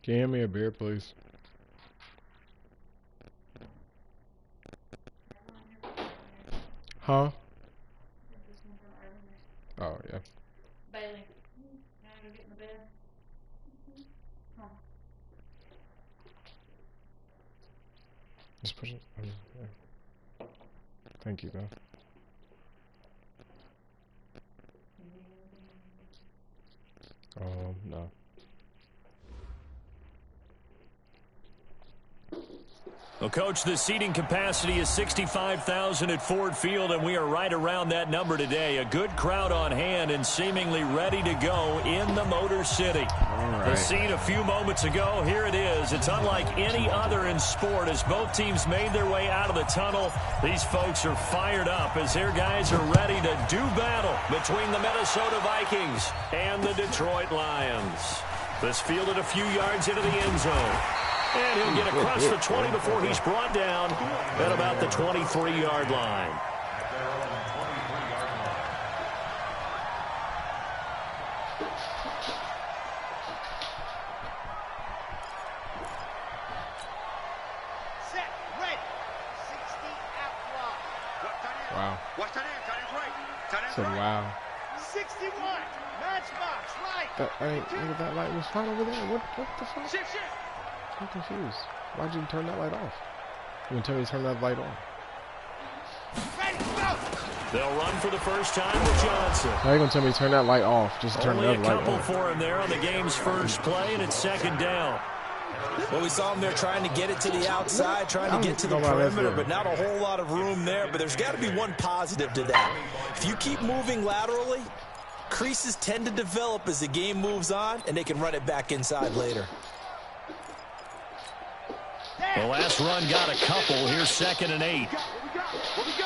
Can you hand me a beer, please? Huh? Oh, yeah. Bailey, now go get in the bed. Come on. Just push it. Yeah. Thank you, though. No. Well, Coach, the seating capacity is 65,000 at Ford Field, and we are right around that number today. A good crowd on hand and seemingly ready to go in the Motor City. Right. The scene a few moments ago, here it is. It's unlike any other in sport as both teams made their way out of the tunnel. These folks are fired up as their guys are ready to do battle between the Minnesota Vikings and the Detroit Lions. This fielded a few yards into the end zone. And he'll get across the 20 before he's brought down at about the 23-yard line. Set, ready. 60 out wide. Wow. Watch that end, got it right. Said wow. 61. Matchbox, right. Look at that light was fine over there. What the fuck? Shift. I'm confused. Why'd you turn that light off? You gonna tell me to turn that light on? Ready, go. They'll run for the first time with Johnson. Now you're gonna tell me to turn that light off. Just turn Only the a other light couple on. for him there on the game's first play, and it's second down. Well, we saw him there trying to get it to the outside, trying to get to the perimeter, but not a whole lot of room there. But there's got to be one positive to that. If you keep moving laterally, creases tend to develop as the game moves on, and they can run it back inside later. The last run got a couple. Here's 2nd and 8. Where we go?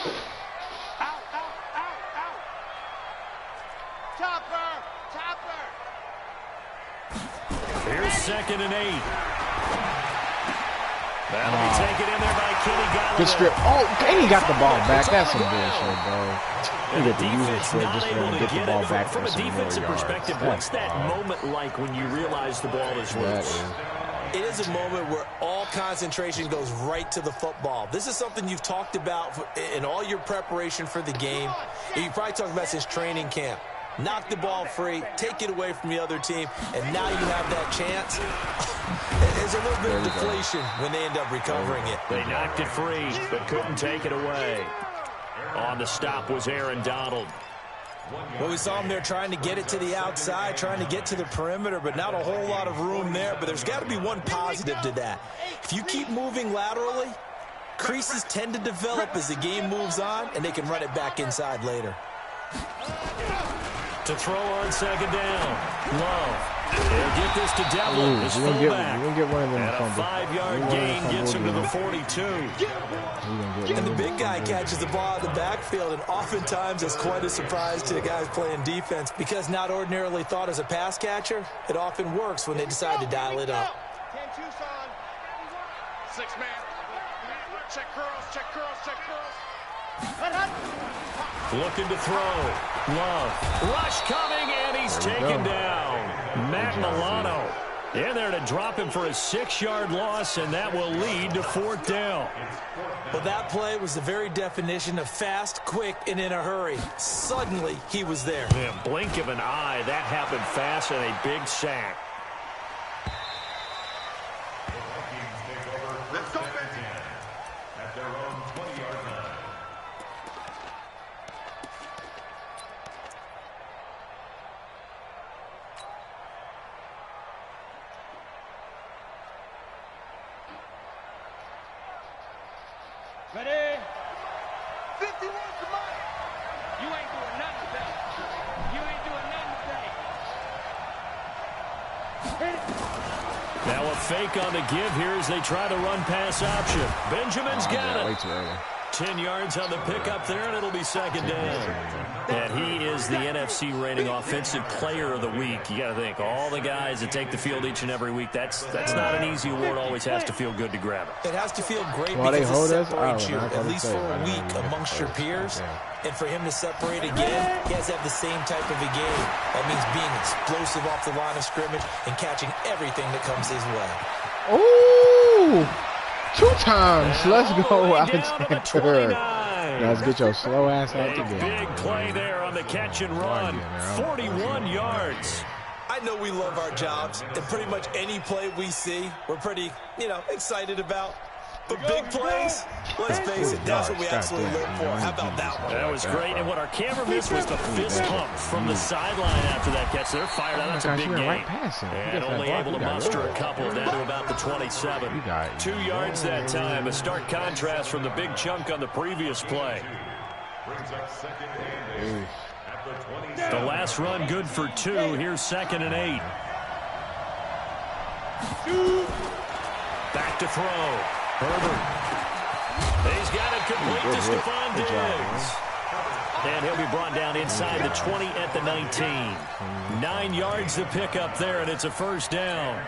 Out. Topper. Here's 2nd and 8. That'll be taken in there by Kenny Golladay. Good strip. Oh, and he got the ball back. That's some bullshit, bro. And You the get to use it defense for not just able to to get the get ball it. back From for a some more defensive yards. perspective, what's that moment like when you realize the ball is loose? It is a moment where all concentration goes right to the football. This is something you've talked about in all your preparation for the game. And you probably talked about since training camp. Knock the ball free, take it away from the other team, and now you have that chance. There's a little bit of deflation when they end up recovering it. They knocked it free, but couldn't take it away. On the stop was Aaron Donald. Well, we saw him there trying to get it to the outside, trying to get to the perimeter, but not a whole lot of room there. But there's got to be one positive to that. If you keep moving laterally, creases tend to develop as the game moves on, and they can run it back inside later. To throw on 2nd down. Love. They'll get this to Devlin. His fullback. You're gonna get one of them And a fumble. 5-yard gain gets him to the 42. And the big guy catches the ball in the backfield, and oftentimes it's quite a surprise to the guys playing defense because not ordinarily thought as a pass catcher, it often works when they decide to dial it up. 10 Tucson. 6-man. Check curls. Looking to throw. Love. Rush coming, and he's taken down. Matt Milano in there to drop him for a 6-yard loss, and that will lead to 4th down. Well, that play was the very definition of fast, quick, and in a hurry. Suddenly, he was there. Man, blink of an eye, that happened fast, and a big sack. Let's go, Benji. At their own 20-yard line. Ready? 51 to Mike. You ain't doing nothing today. Now a fake on the give here as they try to run pass option. Benjamin's got it. Way too early. 10 yards on the pickup there, and it'll be 2nd down. And he is the NFC reigning offensive player of the week. You got to think, all the guys that take the field each and every week, that's not an easy award. Always has to feel good to grab it. It has to feel great because it separates you, at least for a week, amongst your peers. And for him to separate again, he has to have the same type of a game. That means being explosive off the line of scrimmage and catching everything that comes his way. Ooh! 2 times. Let's go, Alexander. Let's get your slow ass out the game. Big play there on the catch and run. 41 yards. I know we love our jobs, and pretty much any play we see, we're pretty, excited about. But big plays, let's face it, that's what we absolutely live for. How about that one? That was great. And what our camera missed was the fist pump from the sideline after that catch. They're fired out. That's a big game. And only able to muster a couple down to about the 27. 2 yards that time. A stark contrast from the big chunk on the previous play. The last run good for 2. Here's 2nd and 8. Back to throw. Herbert. He's got it complete to Stephon Diggs. And he'll be brought down inside the 20 at the 19. 9 yards to pick up there, and it's a first down.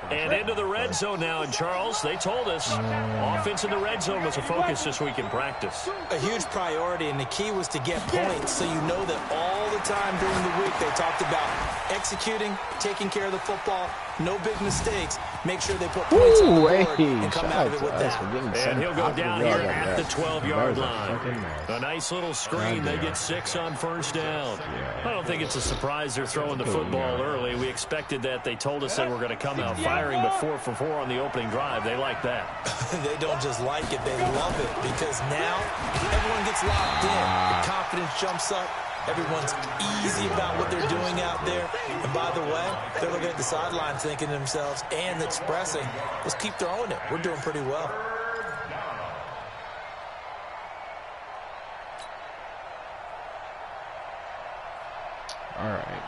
And into the red zone now. And, Charles, they told us offense in the red zone was a focus this week in practice. A huge priority, and the key was to get points, so you know that all the time during the week they talked about executing, taking care of the football, no big mistakes. Make sure they put points on the board and come out of it with that. And he'll go down here at the 12-yard line. A nice little screen. They get 6 on first down. I don't think it's a surprise they're throwing the football early. We expected that. They told us they were going to come out firing, but 4 for 4 on the opening drive. They like that. They don't just like it, they love it, because now everyone gets locked in. The confidence jumps up. Everyone's easy about what they're doing out there. And by the way, they're looking at the sideline thinking to themselves and expressing, let's keep throwing it. We're doing pretty well. All right.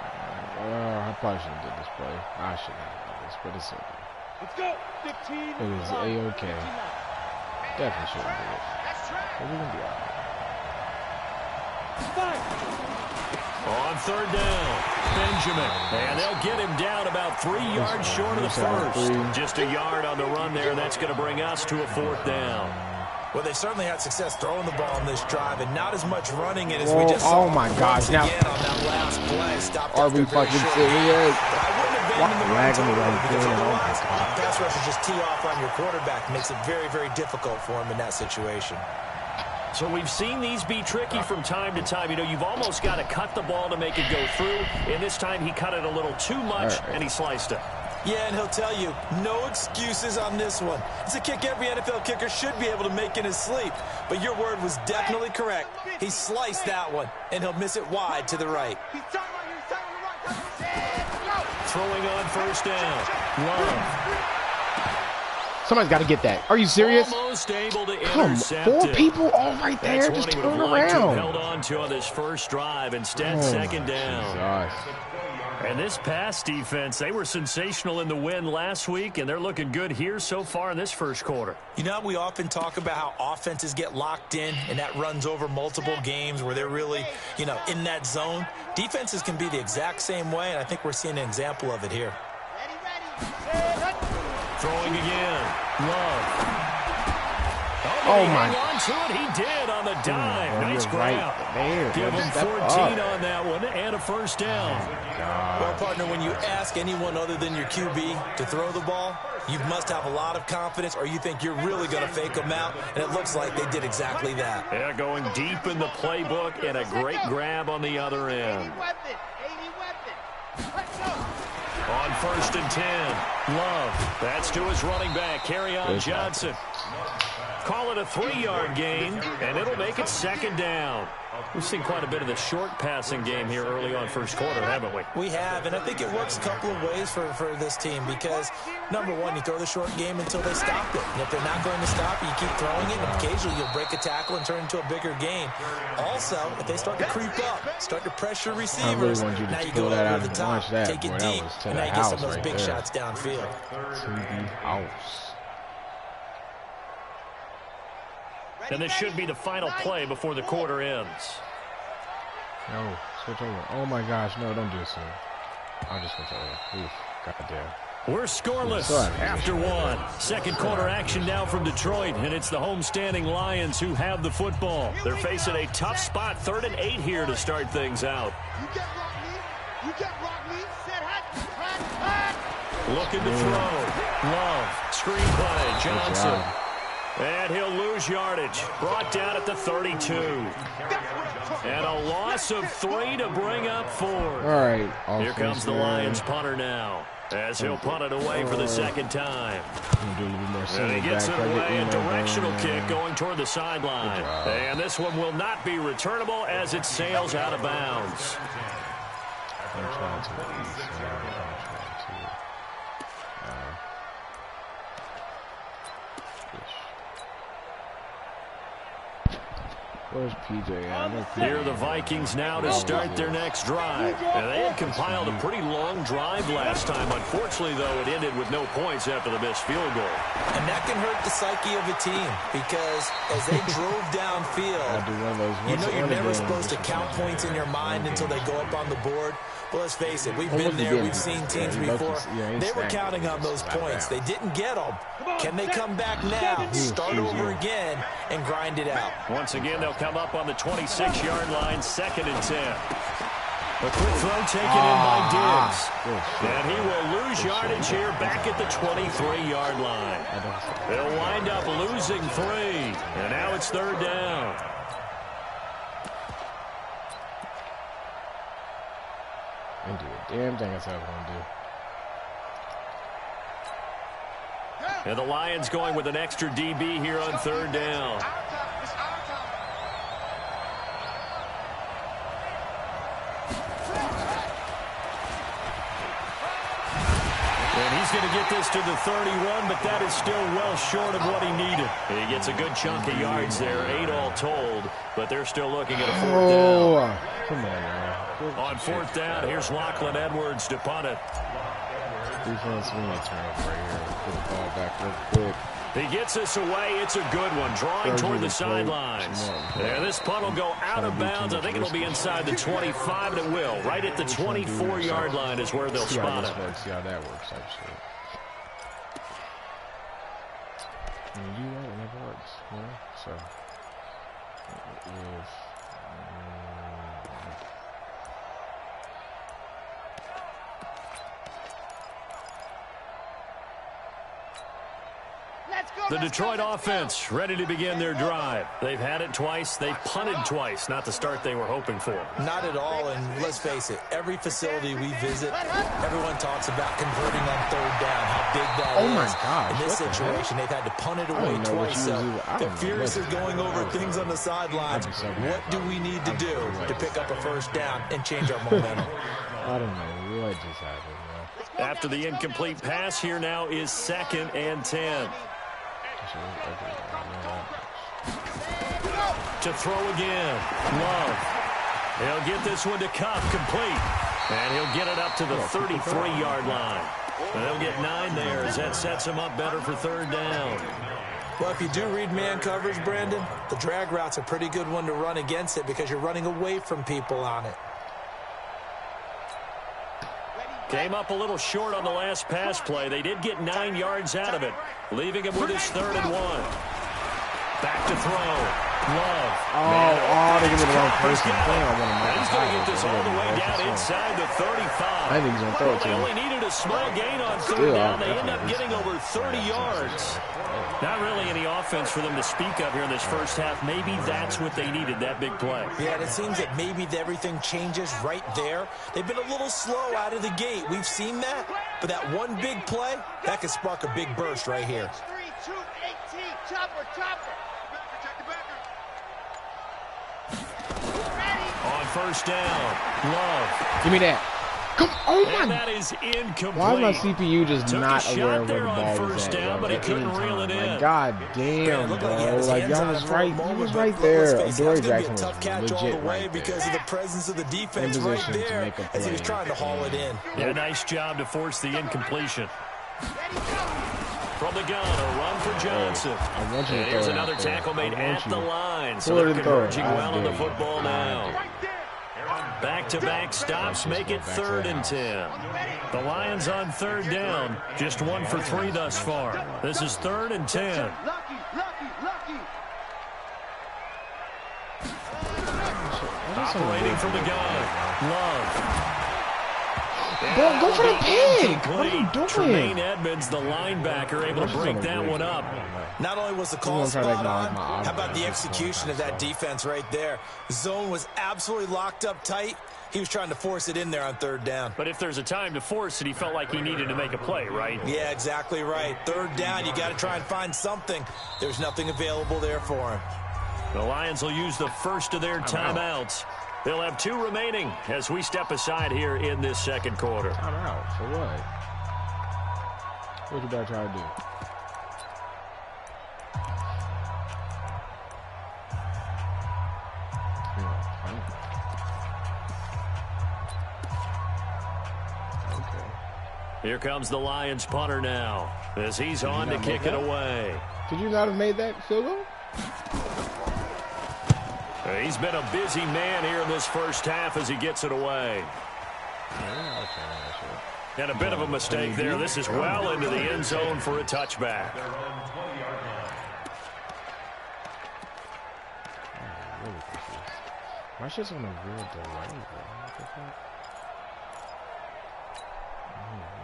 I probably shouldn't have did this play. I shouldn't have done this, but it's okay. Let's go. 15. It is A-OK. Definitely shouldn't do it. But we're going to be all right. On third down, Benjamin. And they'll get him down about 3 yards short of the first. Just a yard on the run there. That's going to bring us to a 4th down. Well, they certainly had success throwing the ball in this drive, and not as much running it as we just saw. Oh, my gosh. Now, again on that last play. Stopped are we fucking serious? I wouldn't have been in the run because otherwise, pass rushers just tee off on your quarterback. Makes it very, very difficult for him in that situation. So we've seen these be tricky from time to time. You've almost got to cut the ball to make it go through. And this time he cut it a little too much, and he sliced it. Yeah, and he'll tell you, no excuses on this one. It's a kick every NFL kicker should be able to make in his sleep. But your word was definitely correct. He sliced that one, and he'll miss it wide to the right. Throwing on first down. Love. Somebody's got to get that. Are you serious? Almost able to Come, 4 people all right there. That's just turn around. Held on to on this first drive. Instead, second down. Gosh. And this pass defense, they were sensational in the win last week, and they're looking good here so far in this first quarter. We often talk about how offenses get locked in, and that runs over multiple games where they're really, in that zone. Defenses can be the exact same way, and I think we're seeing an example of it here. Throwing again. Love. Oh, my. Hang on to it. He did on the dive. Nice grab. Right. Give him 14 on that one and a first down. Well, partner, when you ask anyone other than your QB to throw the ball, you must have a lot of confidence, or you think you're really going to fake them out, and it looks like they did exactly that. Yeah, going deep in the playbook and a great grab on the other end. On 1st and 10, Love. That's to his running back, Kerryon Johnson. call it a 3-yard gain, and it'll make it 2nd down. We've seen quite a bit of the short passing game here early on first quarter, haven't we? We have, and I think it works a couple of ways for this team because, number one, you throw the short game until they stop it. And if they're not going to stop it, you keep throwing it, and occasionally you'll break a tackle and turn it into a bigger game. Also, if they start to creep up, start to pressure receivers, now you go over the top, take it deep, and now you get some of those big shots downfield. To the house. And this should be the final play before the quarter ends. No, switch over. Oh my gosh, no, don't do this to me. I'm just gonna tell you. Oof, goddamn. We're scoreless after 1. Second quarter action now from Detroit, and it's the homestanding Lions who have the football. They're facing a tough spot, 3rd and 8 here to start things out. Looking to throw. Love. Screen play. Johnson. And he'll lose yardage. Brought down at the 32. And a loss of 3 to bring up 4. All right. Here comes the Lions punter now, as he'll punt it away for the 2nd time. And he gets it away, a directional kick going toward the sideline. And this one will not be returnable as it sails out of bounds. Where's PJ at? Here are the Vikings now to start their next drive. And they had compiled a pretty long drive last time. Unfortunately, though, it ended with no points after the missed field goal. And that can hurt the psyche of a team because as they drove downfield, you know you're never supposed to count points in your mind until they go up on the board. But let's face it, we've been there, we've seen teams before. They were counting on those points. They didn't get them. Can they come back now, start over again, and grind it out? Once again, they'll come up on the 26-yard line, 2nd and 10. A quick throw taken in by Diggs. And he will lose yardage here back at the 23-yard line. They'll wind up losing 3. And now it's 3rd down. Do a damn thing that's what I want to do. And the Lions going with an extra DB here on 3rd down. And he's going to get this to the 31, but that is still well short of what he needed. He gets a good chunk of yards there, 8 all told, but they're still looking at a 4th down. Come on, man. On 4th down, here's Lachlan Edwards to punt it. Defense, we need to turn up right here. Put the ball back real quick. He gets this away. It's a good one. Drawing toward the sidelines. And this punt will go out of bounds. I think it'll be inside the 25, and it will. Right at the 24-yard line is where they'll spot it. See how that works, actually. You do that, and it works. You know? So, the Detroit offense ready to begin their drive. They've had it twice. They've punted twice. Not the start they were hoping for. Not at all, and let's face it, every facility we visit, everyone talks about converting on 3rd down, how big that is. Oh, my gosh. In this situation, they've had to punt it away twice. So the Furious are going over things on the sidelines. What do we need to do to pick up a 1st down and change our momentum? I don't know. What just happened, man? After the incomplete pass, here now is 2nd and 10. To throw again. Love. He'll get this one to Cup complete. And he'll get it up to the 33-yard line. And they'll get 9 there as that sets him up better for 3rd down. Well, if you do read man coverage, Brandon, the drag route's a pretty good one to run against it because you're running away from people on it. Came up a little short on the last pass play. They did get 9 yards out of it, leaving him with his 3rd and 1. Back to throw. Love. They give me the wrong person. He's going to get this all the way down inside the 35. I think he's going to throw it to They him. only needed a small gain on 3rd down. They end up getting over 30 yards. Not really any offense for them to speak of here in this first half. Maybe that's what they needed, that big play. Yeah, and it seems that maybe everything changes right there. They've been a little slow out of the gate. We've seen that. But that one big play, that could spark a big burst right here. 218. Chopper, chopper. Backer, check the backer. Ready. On first down, Love. Give me that. Come on, And my. that is incomplete. Why is my CPU just Took not a aware shot of where there the on ball first is at, down, but he at couldn't any reel it time. in. Like, god damn, Looked like he had bro. his Like, hands y'all on was it for a right. He moment, was but right let's there. face it, Dory that's gonna be Jackson a was tough catch all legit the way right there. because of the presence of the defense In right position to there make a as he was play. trying to haul it in. Yeah, nice job to force the incompletion. From the gun, a run for Johnson. I want you to And here's throw it another out there. tackle made I want at you. the line. So Pull it they're and throw it. converging I well on the dare you. football I now. dare you. Back-to-back stops make it 3rd and 10. The Lions on 3rd down, just 1 for 3 thus far. This is 3rd and 10. Lucky. Operating from the gun, Love. Bro, go for the pick. What are you Incomplete. doing? Tremaine Edmonds, the linebacker, able to break that one up. Not only was the call I'm trying to spot acknowledge on, my how about the offense. execution of that defense right there? Zone was absolutely locked up tight. He was trying to force it in there on 3rd down. But if there's a time to force it, he felt like he needed to make a play, right? Yeah, exactly right. 3rd down, you got to try and find something. There's nothing available there for him. The Lions will use the first of their timeouts. They'll have 2 remaining as we step aside here in this 2nd quarter. I'm out. For what? What you about to try to do? Here comes the Lions punter now as he's on to kick it away. Could you not have made that field goal? He's been a busy man here in this first half as he gets it away. And a bit of a mistake there. This is well into the end zone for a touchback. My shit's on a real delay, bro. What the fuck?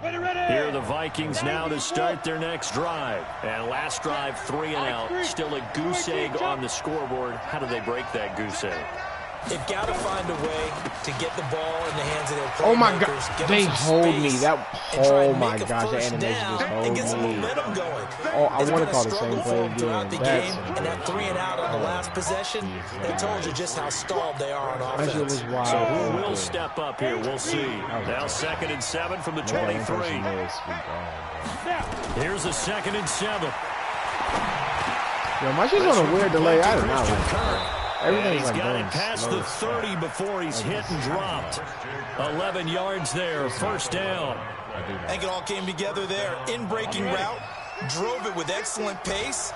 Here are the Vikings now to start their next drive. And last drive, 3 and out. Still a goose egg on the scoreboard. How do they break that goose egg? They've got to find a way to get the ball in the hands of their playmakers. Oh my God, they hold me. Oh my gosh, the animation just and get some hold me. momentum going. Oh, I It's want to been a call the struggle same for play them throughout again. the That's game, and that 3 and out on the last possession, that told you just how stalled they are on that shit offense. was wild. So who will step up here? We'll see. Now 2nd and 7 from the 23. Here's a 2nd and 7. Yo, my shit's on a weird delay. I did not like that. And Everything's he's like got going it past slow the as fuck. 30 before he's hit and dropped. 11 yards there, 1st down. I think it all came together there. In-breaking route, drove it with excellent pace.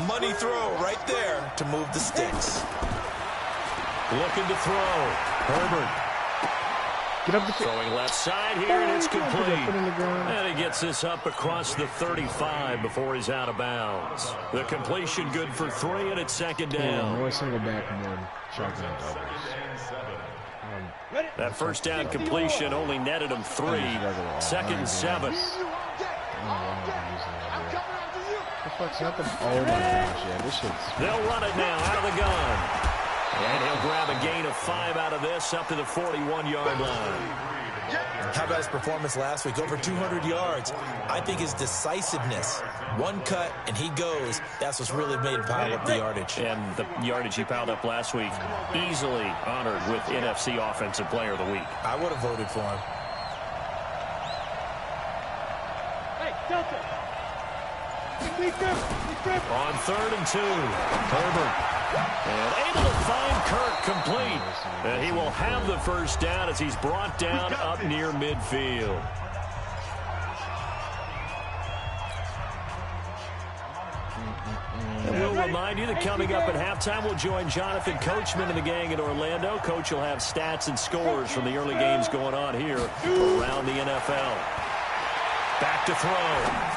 Money throw right there to move the sticks. Looking to throw. Herbert Get up the field. throwing left side here, and it's complete. Put it in the ground. And he gets this up across the 35 before he's out of bounds. The completion good for 3, and it's 2nd down. More single back, more shotgun doubles. That 1st down completion only netted him 3. 2nd and 7. The fuck's that? Oh my gosh, yeah, this shit's. They'll run it now out of the gun. And he'll grab a gain of 5 out of this up to the 41-yard line. How about his performance last week? Over 200 yards. I think his decisiveness, one cut and he goes, that's what's really made him pile up the yardage. And the yardage he piled up last week, easily honored with NFC Offensive Player of the Week. I would have voted for him. Hey, Delta. On 3rd and 2, Herbert. And able to find Kirk complete. And he will have the 1st down as he's brought down up near midfield. And we'll remind you that coming up at halftime, we'll join Jonathan Coachman and the gang in Orlando. Coach will have stats and scores from the early games going on here around the NFL. Back to throw.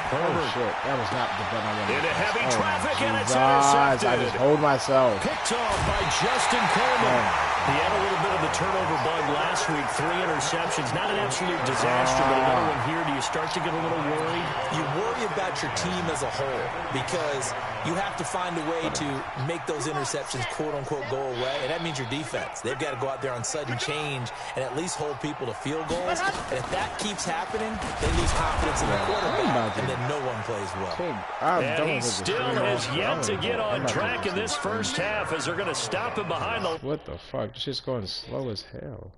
Herbert. Oh shit, that was not the button I wanted. Into heavy traffic, and it's Jesus, intercepted. I just hold myself. Picked off by Justin Coleman. He had a little bit of the turnover bug last week. 3 interceptions. Not an absolute disaster, but another one here. Do you start to get a little worried? You worry about your team as a whole because you have to find a way to make those interceptions, quote-unquote, go away, and that means your defense. They've got to go out there on sudden change and at least hold people to field goals. And if that keeps happening, they lose confidence in the quarterback, and then no one plays well. And he still has yet to get on track in this first half as they're going to stop him behind the... What the fuck? This shit's going slow as hell.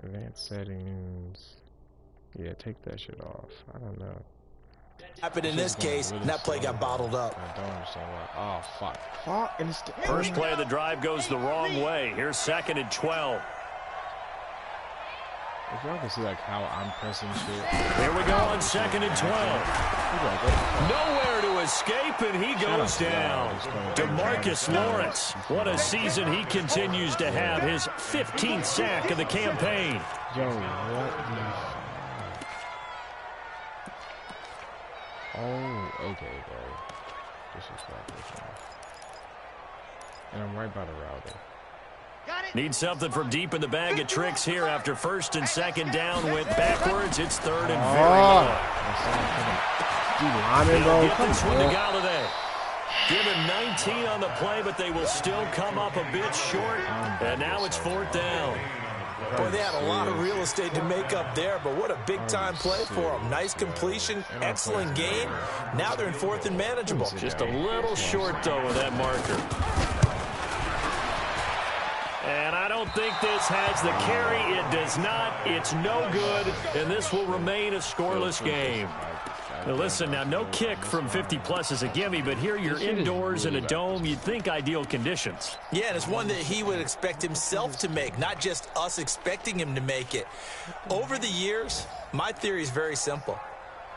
Advanced settings. Yeah, take that shit off. I don't know. Happened in this case, really, and that play got bottled up. I don't understand why. Oh, fuck. Fuck. And it's first play of the drive goes the wrong way. Here's 2nd and 12. If y'all can see like how I'm pressing shit. Here we go on 2nd and 12. Nowhere to escape, and he goes down. DeMarcus Lawrence. What a season he continues to have. His 15th sack of the campaign. Yo, what the... Oh, okay, bro. This is like this one. And I'm right by the router. Need something from deep in the bag of tricks here after 1st and 2nd down. Went backwards. It's 3rd and very low. Get this one to Galladay. Give him 19 on the play, but they will still come up a bit short. And now it's 4th down. Boy, they had a lot of real estate to make up there, but what a big-time play for them. Nice completion, excellent game. Now they're in 4th and manageable. Just a little short, though, with that marker. And I don't think this has the carry. It does not. It's no good, and this will remain a scoreless game. Now listen, now no kick from 50-plus is a gimme, but here you're indoors in a dome. You'd think ideal conditions. Yeah, and it's one that he would expect himself to make, not just us expecting him to make it. Over the years, my theory is very simple.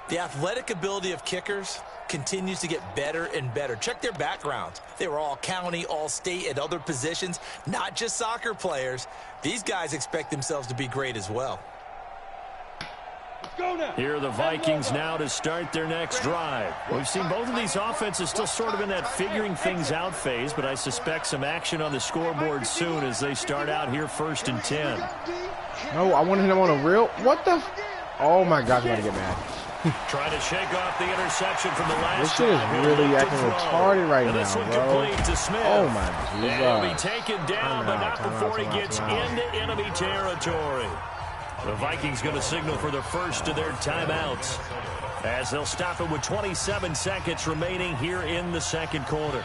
The athletic ability of kickers continues to get better and better. Check their backgrounds. They were all county, all state, at other positions, not just soccer players. These guys expect themselves to be great as well. Here are the Vikings now to start their next drive. We've seen both of these offenses still sort of in that figuring things out phase, but I suspect some action on the scoreboard soon as they start out here 1st and 10. No, I wanted him on a real... What the... Oh, my gosh, I'm going to get mad. Trying to shake off the interception from the last This shit is really acting retarded right now, bro. To Smith. Oh, my Jesus. He'll be taken down, but not before he gets into enemy territory. The Vikings going to signal for the first of their timeouts as they'll stop it with 27 seconds remaining here in the 2nd quarter.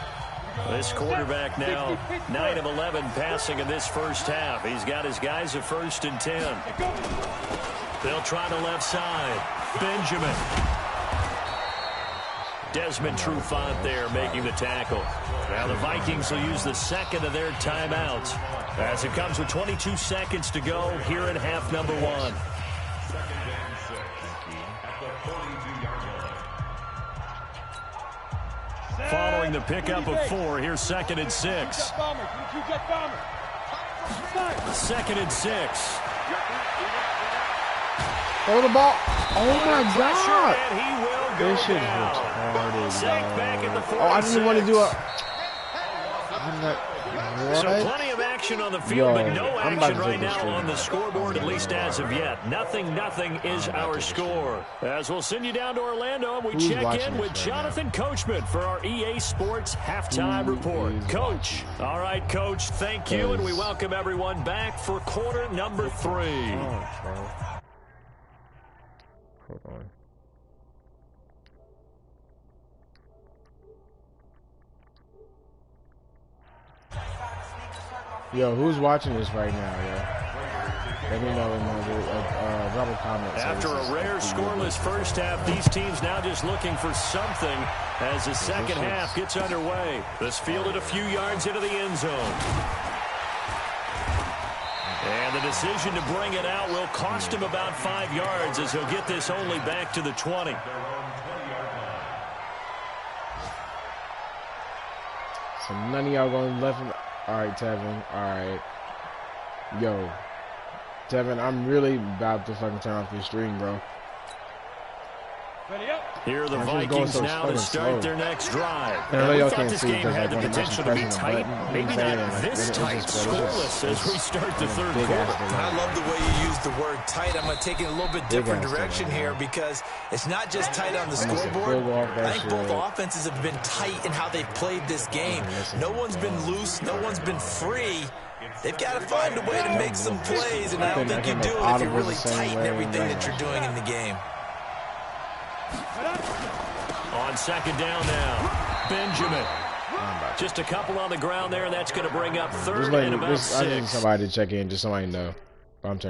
This quarterback now 9 of 11 passing in this first half. He's got his guys at 1st and 10. They'll try the left side. Benjamin. Desmond Trufant there making the tackle. Now the Vikings will use the 2nd of their timeouts as it comes with 22 seconds to go here in half number 1. Following the pickup of 4, here's 2nd and 6. 2nd and 6. Throw the ball. Oh, my God. And he will go This shit is down. retarded, Sack back at the 46. Oh, I didn't want to do a... I'm not... What? So plenty of action on the field, but no action right now on the scoreboard, at least as of yet. Nothing is our score. As we'll send you down to Orlando, and we check in with Jonathan Coachman for our EA Sports Halftime Report. Coach. All right, Coach, thank you, and we welcome everyone back for quarter number 3. Hold on. Yo, who's watching this right now, yo? Let me know in the double comments. After a rare scoreless first half, these teams now just looking for something as the second half gets underway. This fielded a few yards into the end zone. And the decision to bring it out will cost him about 5 yards as he'll get this only back to the 20. So none of y'all going left. All right, Tevin. All right. Yo. Tevin, I'm really about to fucking turn off your stream, bro. Ready up. Here are the Why is it going Vikings so now to fucking start slow? their next drive. And I know We y'all thought can't this see game because had the like when I'm potential to be pressing the tight, button, maybe saying, not like, this it's tight, just scoreless as we start the third big quarter. ass I love the way you use the word tight. I'm going to take it a little bit different ass direction delay, here man. because it's not just tight on the I missed a scoreboard. field goal off that I think both shit. offenses have been tight in how they've played this game. No one's been loose. No one's been free. They've got to find a way to make some plays, and I don't think you do it if you're really tight in everything that you're doing in the game. On second down now, Benjamin. Just a couple on the ground there, and that's going to bring up third and about I need 6. somebody to check in, just somebody know. I'm turning.